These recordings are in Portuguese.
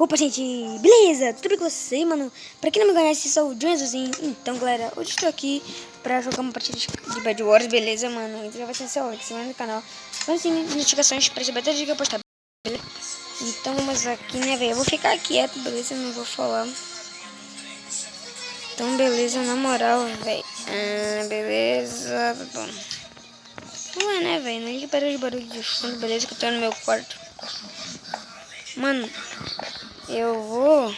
Opa, gente, beleza? Tudo bem com você, mano? Pra quem não me conhece, sou o Johnson. Então, galera, hoje estou aqui pra jogar uma partida de Bed Wars, beleza, mano? Então já vai ser seu like, se inscreve no canal. Vamos sim, notificações pra receber toda dica que eu postar, beleza? Então vamos aqui, né, velho? Eu vou ficar quieto, beleza? Não vou falar. Então, beleza, na moral, velho. Beleza, bom. Não é, né, velho? Não liga para os barulhos de fundo, beleza? Que eu tô no meu quarto. Mano, eu vou...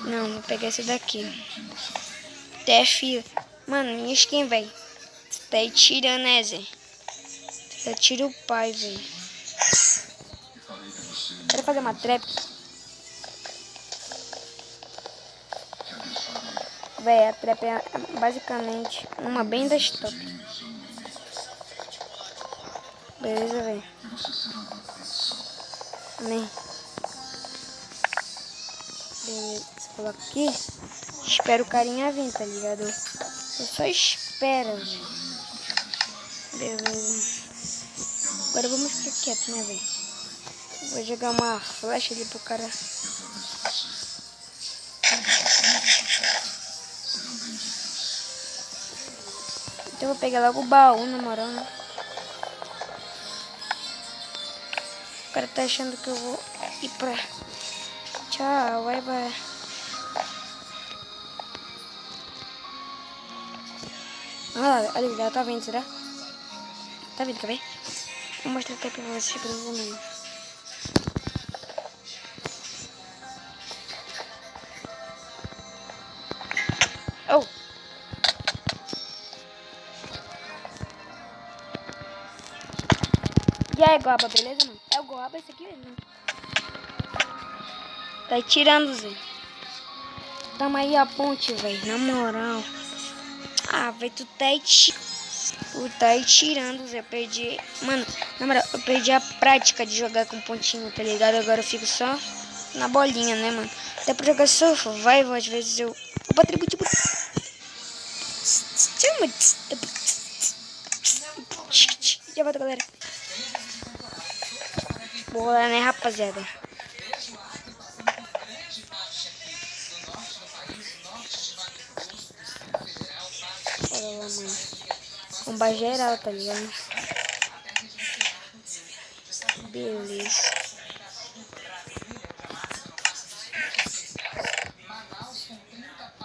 Não, vou pegar esse daqui. TF. Mano, minha skin, velho. Você tá aí tirando, né, Zé? Você tira o pai, velho. Quero fazer uma trap. Véi, a trap é basicamente uma bem das top. Beleza, velho. Amém. Beleza, você coloca aqui. Espero o carinha vir, tá ligado? Eu só espero, velho. Beleza. Agora vamos ficar quieto, né, velho? Vou jogar uma flecha ali pro cara. Então eu vou pegar logo o baú, na moral, né? O cara tá achando que eu vou ir pra... Tchau, bye bye. Ah, olha, ela tá vendo, será? Tá vendo, quer ver? Vou mostrar até pra vocês, provavelmente. Oh! E aí, Goaba, beleza, mano? É o Goaba esse aqui mesmo. Tá aí tirando, Zé. Tamo aí a ponte, velho, na moral. Ah, velho, tu tá aí tirando, Zé. Eu perdi... Mano, na moral, eu perdi a prática de jogar com pontinho, tá ligado? Agora eu fico só na bolinha, né, mano? Até pra jogar surf, vai, às vezes eu... Opa, tributo. Já volto, galera. Boa, né, rapaziada? Olha lá, mano. Comba geral, tá ligado? Beleza.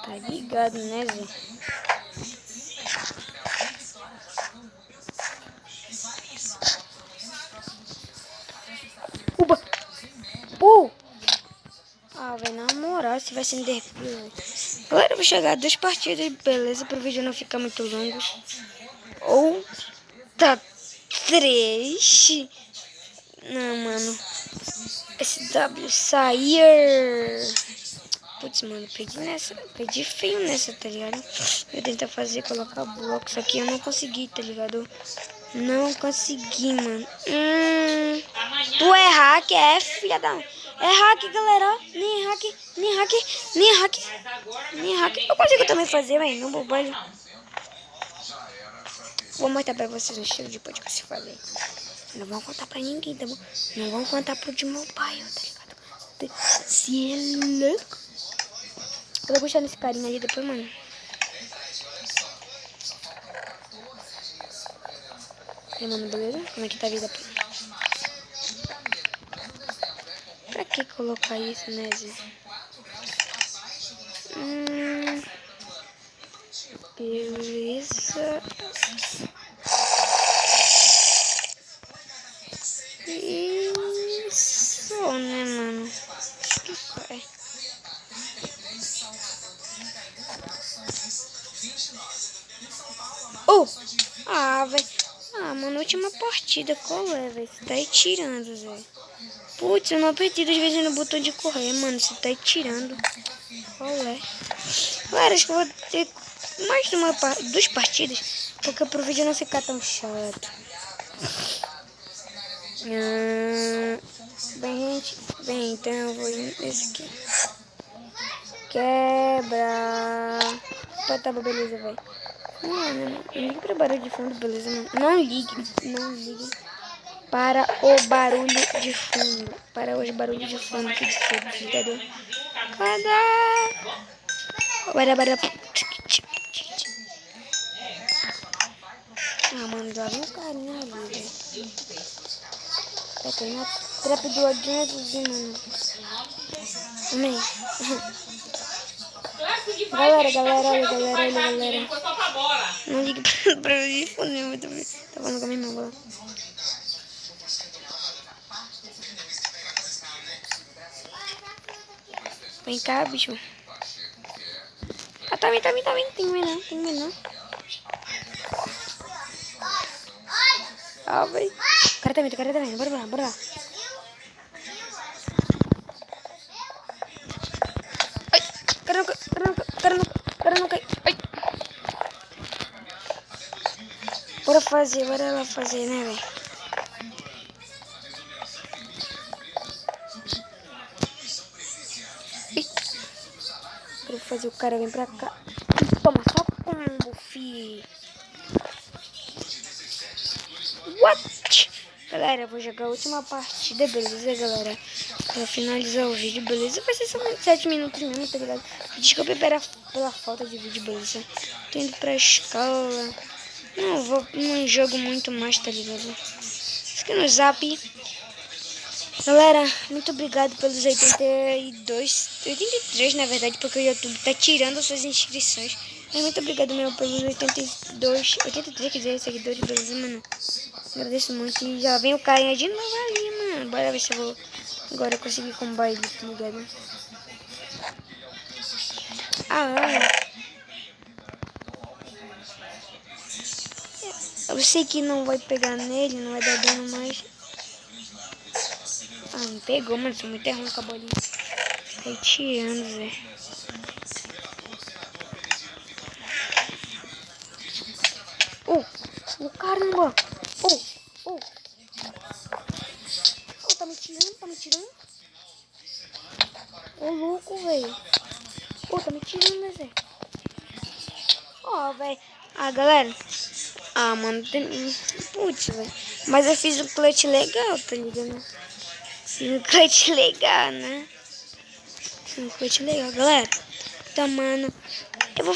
Tá ligado, né, Zé? Uba! Ah, velho, na moral, se vai ser derpio. Agora eu vou chegar a 2 partidas, beleza? Pro vídeo não ficar muito longo. Ou tá 3. Não, mano. SW sair. Putz, mano, perdi feio nessa, tá ligado? Eu tentar fazer, colocar bloco, só que eu não consegui, tá ligado? Não consegui, mano. Tu é hack, é filha da... É hack, galera. Nem hack. Eu consigo também fazer, velho. Não bobagem. Vou mostrar pra vocês um estilo de podcast que eu falei. Não vão contar pra ninguém, tá bom? Não vão contar pro de meu pai, tá ligado? Se é louco. Eu vou gostar desse carinha ali depois, mano. E aí, mano, beleza? Como é que tá a vida? Pra que colocar isso, né, Zé? Beleza. Isso, né, mano? Acho que só é. Ah, velho. Ah, mano, última partida, qual é, velho? Você tá aí tirando, Zé. Putz, eu não apertei 2 vezes no botão de correr, mano. Você tá aí tirando. Qual é? Galera, acho que eu vou ter mais de 2 partidas, porque pro vídeo não ficar tão chato. Bem, gente. Bem, então eu vou nesse aqui. Quebra. Pô, tá bom, beleza, velho. Mano, não ligue pro barulho de fundo, beleza, mano. Não ligue. para o barulho de fundo. Para os barulhos de fundo que diz, entendeu? Bora. Ah, mano, já vem um carinha ali, velho. Tá caindo a trap do adrenalzinho, mano. Amém. Galera. Não ligue pra mim, fodeu. Tá falando com a minha irmã, bola. Vem cá, bicho. Ah, tá vindo. Tem que ver não. Ah, velho. O cara tá vindo. Bora lá. Ai, cara não cai. Ai. Bora lá fazer, né, velho? Quero fazer o cara vir pra cá. Toma, só combo, fi. What? Galera, eu vou jogar a última partida, beleza, galera? Pra finalizar o vídeo, beleza? Vai ser só 7 minutos mesmo, tá ligado? Desculpa pela falta de vídeo, beleza? Tô indo pra escola. Não jogo muito mais, tá ligado? Isso aqui no Zap. Galera, muito obrigado pelos 83 na verdade, porque o YouTube tá tirando as suas inscrições. Mas muito obrigado mesmo pelos 83, quer dizer, seguidores, beleza, mano? Agradeço muito. E já vem o carinha de novo ali, mano. Bora ver se eu vou agora conseguir combar ele, tá ligado? Eu sei que não vai pegar nele, não vai dar dano mais. Ah, não pegou, mano. Sou muito ruim com a bolinha. Tá tirando, Zé. Caramba. Tá me tirando. Ô, louco, velho. Tá me tirando, né, Zé? Velho. Galera. Mano, putz, velho. Mas eu fiz um clutch legal, tá ligado? Fiz um clutch legal, né? Galera. Então, mano, eu vou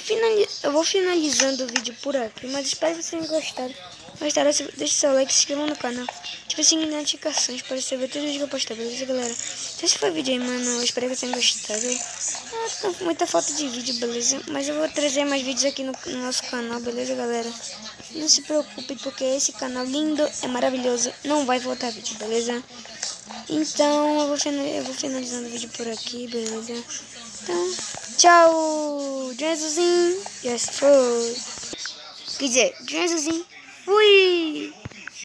finalizando o vídeo por aqui, mas espero que vocês tenham gostado. Gostaram? Deixe seu like, se inscreva no canal. Ative o sininho de notificações para receber todos os vídeos que eu postar, beleza, galera? Então esse foi o vídeo aí, mano. Eu espero que vocês tenham gostado. Tá muita falta de vídeo, beleza? Mas eu vou trazer mais vídeos aqui no nosso canal, beleza, galera? Não se preocupe, porque esse canal lindo, é maravilhoso, não vai voltar vídeo, beleza? Então eu vou finalizando o vídeo por aqui, beleza? Então, tchau! Jesusinho! Yes, foi! Quer dizer, Jesusinho! Fui!